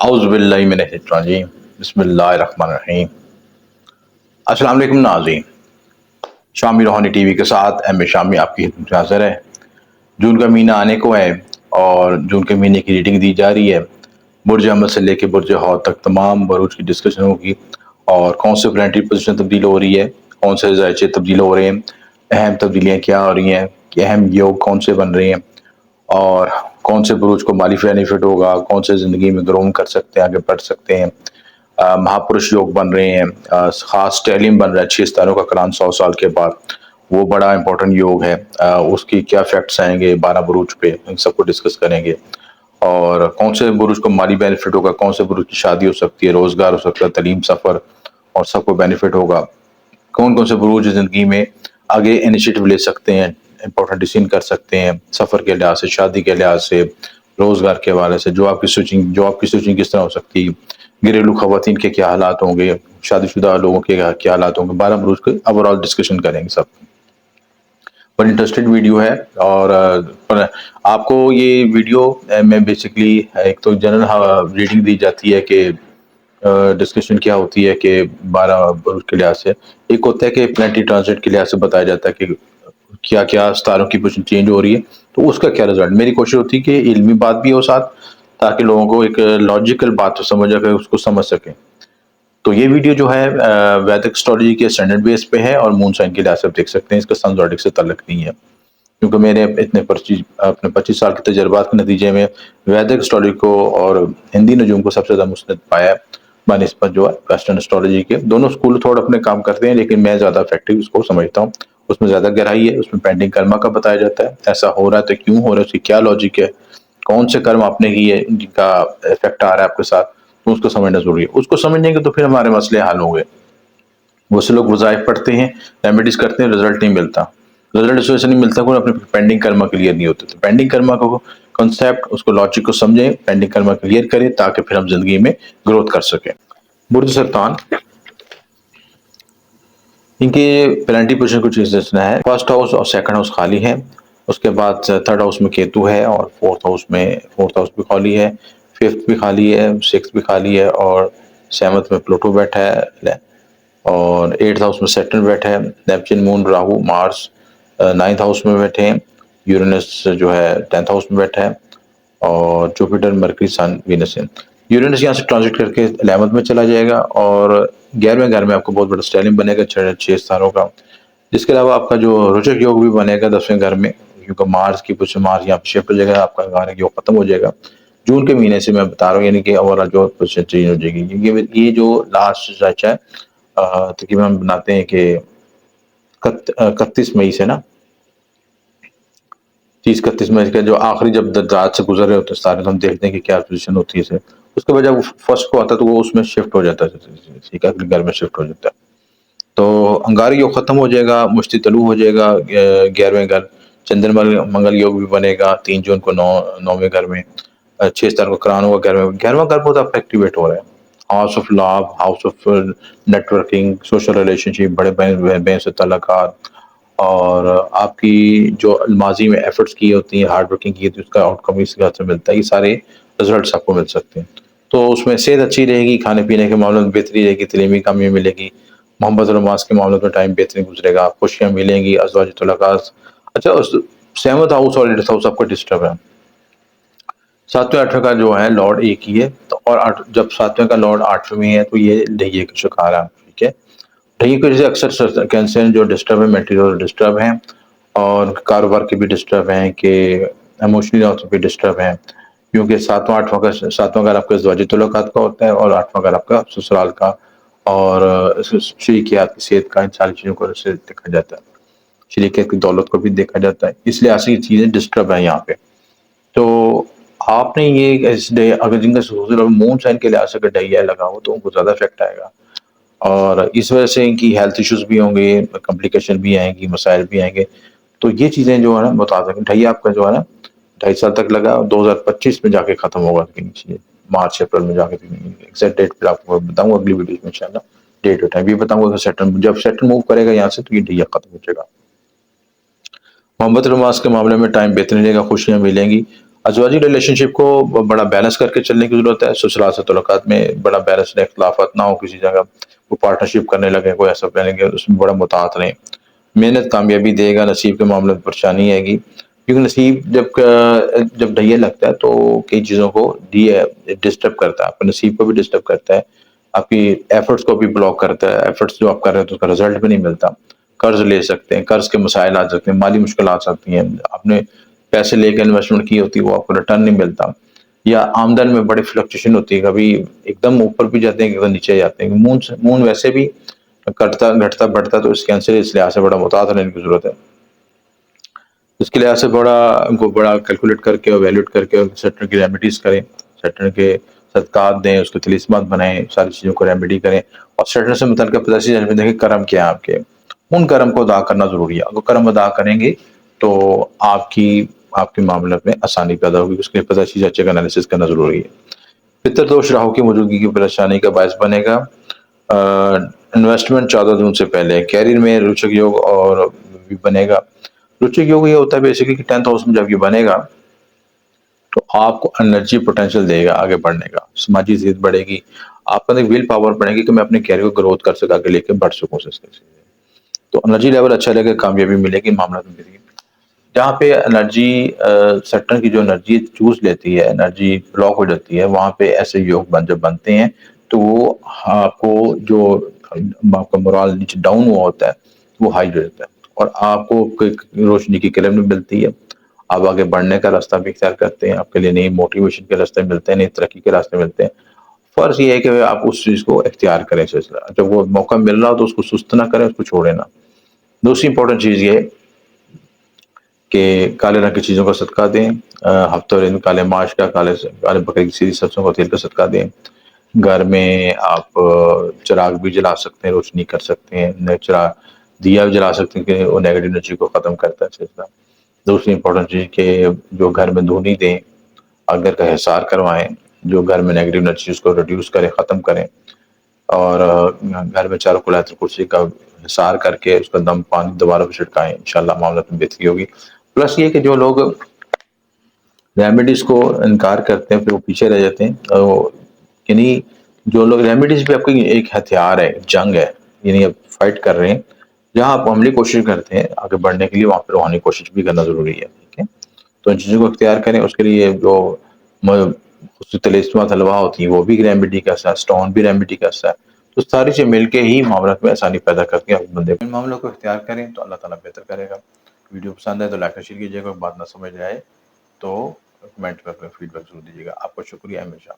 اعوذ باللہ من الشیطان الرجیم بسم اللہ الرحمن الرحیم۔ السلام علیکم ناظرین، شامی روحانی ٹی وی کے ساتھ ایم اے شامی آپ کی خدمت میں حاضر ہے۔ جون کا مہینہ آنے کو ہے اور جون کے مہینے کی ریڈنگ دی جا رہی ہے۔ برج حمل سے لے کے برج حوت تک تمام بروج کی ڈسکشن ہوگی اور کون سے پلانٹری پوزیشن تبدیل ہو رہی ہے، کون سے ذرائع تبدیل ہو رہے ہیں، اہم تبدیلیاں کیا ہو رہی ہیں، کہ اہم یوگ کون سے بن رہے ہیں اور کون سے بروج کو مالی بینیفٹ ہوگا، کون سے زندگی میں گروم کر سکتے ہیں، آگے بڑھ سکتے ہیں۔ مہاپرش یوگ بن رہے ہیں، خاص ٹیلیم بن رہا ہے 6 ستاروں کا کران 100 سال کے بعد، وہ بڑا امپورٹنٹ یوگ ہے۔ اس کی کیا افیکٹس آئیں گے 12 بروج پہ، ان سب کو ڈسکس کریں گے۔ اور کون سے بروج کو مالی بینیفٹ ہوگا، کون سے بروج کی شادی ہو سکتی ہے، روزگار ہو سکتا ہے، تعلیم، سفر، اور سب کو بینیفٹ ہوگا۔ کون کون سے بروج زندگی میں آگے انیشیٹو لے سکتے ہیں، امپورٹنٹ ڈیسیژن کر سکتے ہیں، سفر کے لحاظ سے، شادی کے لحاظ سے، روزگار کے حوالے سے، جاب کی سوئچنگ کس طرح ہو سکتی ہے، گھریلو خواتین کے کیا حالات ہوں گے، شادی شدہ لوگوں کے کیا حالات ہوں گے، 12 بروج کے اوور آل ڈسکشن کریں گے سب۔ بڑی انٹرسٹڈ ویڈیو ہے اور آپ کو یہ ویڈیو میں بیسکلی ایک تو جنرل ریڈنگ دی جاتی ہے کہ ڈسکشن کیا ہوتی ہے کہ 12 بروج کے لحاظ سے، ایک ہوتا ہے کہ پلانٹری ٹرانزٹ کے لحاظ سے بتایا جاتا ہے کہ کیا کیا ستاروں کی پوزیشن چینج ہو رہی ہے، تو اس کا کیا رزلٹ۔ میری کوشش ہوتی ہے کہ علمی بات بھی ہو ساتھ، تاکہ لوگوں کو ایک لاجیکل بات سمجھ آ کے اس کو سمجھ سکیں۔ تو یہ ویڈیو جو ہے ویدک اسٹرالوجی کے اسٹینڈرڈ بیس پہ ہے اور مون سائن کے لحاظ سے آپ دیکھ سکتے ہیں، اس کا سن زوڈک سے تعلق نہیں ہے، کیونکہ میں نے اپنے 25 سال کے تجربات کے نتیجے میں ویدک اسٹرالوجی کو اور ہندی نجوم کو سب سے زیادہ مستند پایا ہے بنسبت جو ہے ویسٹرن اسٹرالوجی کے۔ دونوں اسکول تھوڑا اپنے کام کرتے ہیں، لیکن میں زیادہ افیکٹو اس کو سمجھتا ہوں، اس میں زیادہ گہرائی ہے، اس میں پینڈنگ کرما کا بتایا جاتا ہے، ایسا ہو رہا ہے تو کیوں ہو رہا ہے، اس کی کیا لاجک ہے، کون سے کرم آپ نے کیے جن کا افیکٹ آ رہا ہے آپ کے ساتھ، تو اس کو سمجھنا ضروری ہے۔ اس کو سمجھیں گے تو پھر ہمارے مسئلے حل ہوں گے۔ وہ سے لوگ وظائف پڑھتے ہیں، ریمیڈیز کرتے ہیں، رزلٹ نہیں ملتا۔ رزلٹ اس وجہ سے نہیں ملتا کہ اپنے پینڈنگ کرما کلیئر نہیں ہوتے، تو پینڈنگ کرما کو کنسیپٹ، اس کو لاجک کو سمجھیں، پینڈنگ کرما کلیئر کریں، تاکہ پھر ہم زندگی میں گروتھ کر سکیں۔ برج سرطان، ان کے پلانٹری پوزیشن کچھ اس طرح ہے۔ فرسٹ ہاؤس اور سیکنڈ ہاؤس خالی ہے، اس کے بعد تھرڈ ہاؤس میں کیتو ہے اور فورتھ ہاؤس بھی خالی ہے، ففتھ بھی خالی ہے، سکس بھی خالی ہے، اور سیونتھ میں پلوٹو بیٹھا ہے، اور ایٹھ ہاؤس میں سیٹرن بیٹھا ہے، نیپچن، مون، راہو، مارس نائنتھ ہاؤس میں بیٹھے ہیں، یورینس جو ہے 10th ہاؤس میں بیٹھا ہے، اور جوپیٹر، مرکری، سن، وینس ہے۔ یورینس یہاں سے ٹرانزٹ کر کے 11th میں چلا جائے گا، اور 11ویں گھر میں آپ کو بہت بڑا اسٹیلنگ بنے گا 6 ستاروں کا۔ اس کے علاوہ آپ کا جو روچک یوگ بھی بنے گا 10ویں گھر میں، کیونکہ مارس کی پوزیشن، مارس یہاں پہ شفٹ ہو جائے گا، آپ کا گھر یوگ ختم ہو جائے گا جون کے مہینے سے، میں بتا رہا ہوں، یعنی کہ اوور جو پوزیشن چینج ہو جائے گی، کیونکہ یہ جو لاسٹ اسٹریچ ہے تقریباً ہم بناتے ہیں کہ 31 مئی سے نا، 30-31 مئی کا جو آخری جب رات سے گزر رہے ہوتے ہیں ستارے، تو ہم دیکھتے ہیں کہ کیا پوزیشن ہوتی ہے اسے، اس کے بعد جب فرسٹ کو آتا ہے تو وہ اس میں شفٹ ہو جاتا ہے، اگلے گھر میں شفٹ ہو جاتا ہے۔ تو انگارک یوگ ختم ہو جائے گا، مشتی طلوع ہو جائے گا 11ویں گھر، چندر منگل یوگ بھی بنے گا 3 جون کو 9ویں گھر میں، 6 ستاروں کو کران ہوگا 11واں گھر بہت آپ ایکٹیویٹ ہو رہا ہے، house of love, house of networking, social relationship, بڑے بہن سے تعلقات، اور آپ کی جو ماضی میں ایفرٹس کی ہوتی ہیں، ہارڈ ورکنگ کی ہوتی ہے، اس کا آؤٹ کم اس کے ہاتھ سے ملتا ہے، یہ سارے رزلٹس آپ کو مل سکتے ہیں۔ تو اس میں صحت اچھی رہے گی، کھانے پینے کے معاملے میں بہتری رہے گی، تعلیمی کامیابی ملے گی، محبت اور رومانس کے معاملے میں ٹائم بہترین گزرے گا، خوشیاں ملیں گی، ازواج تعلقات۔ اچھا، 7th ہاؤس اور 8th ہاؤس آپ کا ڈسٹرب ہے، 7ویں 8ویں کا جو ہے لارڈ ایک ہی ہے، اور جب 7ویں کا لارڈ 8ویں میں ہے تو یہ ڈھائیے کا شکار ہے، ٹھیک ہے۔ ڈھائیے کی وجہ سے اکثر کینسر جو ڈسٹرب ہے، میٹیریل ڈسٹرب ہیں، اور کاروبار کے بھی ڈسٹرب ہیں، کہ ایموشنل طور پہ ڈسٹرب ہیں، کیونکہ 7واں گھر آپ کے ازواجی تعلقات کا ہوتا ہے، اور 8واں گھر آپ کا سسرال کا اور شریکیات کی صحت کا، ان ساری چیزوں کو سے دیکھا جاتا ہے، شریکیت کی دولت کو بھی دیکھا جاتا ہے، اس لیے ایسی چیزیں ڈسٹرب ہیں یہاں پہ۔ تو آپ نے یہ اگر جن کا مون سائن کے لحاظ سے اگر ڈھائیا لگا ہو تو ان کو زیادہ افیکٹ آئے گا، اور اس وجہ سے ان کی ہیلتھ ایشوز بھی ہوں گے، کمپلیکیشن بھی آئیں گی، مسائل بھی آئیں گے۔ تو یہ چیزیں جو ہے نا بتا دیں، ڈھائیا آپ کا جو ہے نا 2.5 سال تک لگا، 2025 میں جا کے ختم ہوگا، مارچ اپریل میں جا کے، ایگزیکٹ ڈیٹ پھر آپ کو بتاؤں گا اگلی ویڈیو میں انشاءاللہ، ڈیٹ اور ٹائم بھی بتاؤں گا۔ جب سیٹرن موو کرے گا یہاں سے تو یہ ڈھائیا ختم ہو جائے گا۔ محبت رومانس کے معاملے میں ٹائم بہترین رہے گا، خوشیاں ملیں گی، ازواجی ریلیشن شپ کو بڑا بیلنس کر کے چلنے کی ضرورت ہے. سسرال سے تعلقات میں بڑا بیلنس رہے، اختلافات نہ ہو کسی جگہ، وہ پارٹنرشپ کرنے لگے، کوئی ایسا پلاننگ ہے اس میں بڑا متعاط رہیں. محنت کامیابی دے گا، نصیب کے معاملے میں پریشانی آئے گی، کیونکہ نصیب جب ڈھیے لگتا ہے تو کئی چیزوں کو ڈسٹرب کرتا ہے، آپ کے نصیب کو بھی ڈسٹرب کرتا ہے، آپ کی ایفرٹس کو بھی بلاک کرتا ہے. ایفرٹس جو آپ کر رہے ہیں تو اس کا رزلٹ بھی نہیں ملتا. قرض لے سکتے ہیں، قرض کے مسائل آ سکتے ہیں، مالی مشکلات آتی ہیں، آپ نے پیسے لے کے انویسٹمنٹ کی ہوتی ہے، وہ آپ کو ریٹرن نہیں ملتا، یا آمدن میں بڑی فلکچویشن ہوتی ہے، کبھی ایک دم اوپر بھی جاتے ہیں، ایک دم نیچے جاتے ہیں. مون ویسے بھی کٹتا گھٹتا بڑھتا، تو اس کینسر اس لحاظ سے بڑا محتاط رہنے کی ضرورت ہے. اس کے لحاظ سے بڑا کیلکولیٹ کر کے اور ویلیوٹ کر کے سیٹر کی ریمیڈیز کریں، سیٹر کے صدقات دیں، اس کے تلسمات بنائیں، ساری چیزوں کو ریمیڈی کریں. اور سیٹر سے متعلق پتہ دیکھیں کرم کیا ہے آپ کے، ان کرم کو ادا کرنا ضروری ہے. اگر کرم ادا کریں گے تو آپ کے معاملات میں آسانی پیدا ہوگی. اس کے لیے پتہ چیز چیک انالیسس کرنا ضروری ہے. پتر دوش راہو کی موجودگی کی پریشانی کا باعث بنے گا. انویسٹمنٹ 14 جون سے پہلے کیریئر میں روچک یوگ اور بھی بنے گا. روچک یوگ یہ ہوتا ہے بیسیکلی کہ 10th ہاؤس میں جب یہ بنے گا تو آپ کو انرجی پوٹینشیل دے گا آگے بڑھنے کا، سماجی زید بڑھے گی، آپ کا ایک ویل پاور بڑھے گی کہ میں اپنے کیریئر کو گروتھ کر سکا، آگے لے کے بڑھ سکوں سے. تو انرجی لیول اچھا رہے گا، کامیابی ملے گی، معاملات میں ملے گی. جہاں پہ انرجی سیکٹر کی جو انرجی چوز لیتی ہے، انرجی بلاک ہو جاتی ہے، وہاں پہ ایسے یوگ جب بنتے ہیں تو وہ آپ کو جو آپ کا morale نیچے ڈاؤن ہوا ہوتا ہے وہ ہائی ہو جاتا ہے، اور آپ کو روشنی کی کرن بھی ملتی ہے. آپ آگے بڑھنے کا راستہ بھی اختیار کرتے ہیں، آپ کے لیے نئی موٹیویشن کے راستے ملتے ہیں، نئی ترقی کے راستے ملتے ہیں. فرض یہ ہے کہ آپ اس چیز کو اختیار کریں. جب وہ موقع مل رہا ہو تو اس کو سست نہ کریں، اس کو چھوڑیں نہ. دوسری امپورٹنٹ چیز یہ کہ کالے رنگ کی چیزوں کا صدقہ دیں. ہفتہ دن کالے ماش کا، کالے بکرے کی سیدھی سرسوں کا تیل کا صدقہ دیں. گھر میں آپ چراغ بھی جلا سکتے ہیں، روشنی کر سکتے ہیں، دیا بھی جلا سکتے ہیں کہ وہ نیگیٹو انرجی کو ختم کرتا ہے. دوسری امپورٹنٹ چیز کہ جو گھر میں دھونی دیں، گھر کا حصار کروائیں، جو گھر میں نیگیٹو انرجی اس کو ریڈیوس کریں، ختم کریں. اور گھر میں چاروں کو آیت کرسی کا حصار کر کے اس کا دم پانی دوبارہ چھڑکائیں، انشاءاللہ معاملات میں بہتری ہوگی. پلس یہ کہ جو لوگ ریمیڈیز کو انکار کرتے ہیں پھر وہ پیچھے رہ جاتے ہیں، یعنی جو لوگ ریمیڈیز بھی آپ کی ایک ہتھیار ہے، جنگ ہے، یعنی آپ فائٹ کر رہے ہیں. جہاں آپ عملی کوشش کرتے ہیں آگے بڑھنے کے لیے، وہاں پہ روحانی کوشش بھی کرنا ضروری ہے. ٹھیک ہے، تو ان چیزوں کو اختیار کریں. اس کے لیے جو تلسمات حلوا ہوتی ہیں وہ بھی ریمیڈی کا حصہ ہے، اسٹون بھی ریمیڈی کا حصہ ہے. تو ساری چیزیں مل کے ہی معاملات میں آسانی پیدا کرتی ہیں. بندے ان معاملوں کو اختیار کریں تو اللہ تعالیٰ بہتر کرے گا. ویڈیو پسند ہے تو لائک اور شیئر کیجیے گا. بات نہ سمجھ آئے تو کمنٹ کر کے فیڈ بیک ضرور دیجیے گا. آپ کا شکریہ. ہمیشہ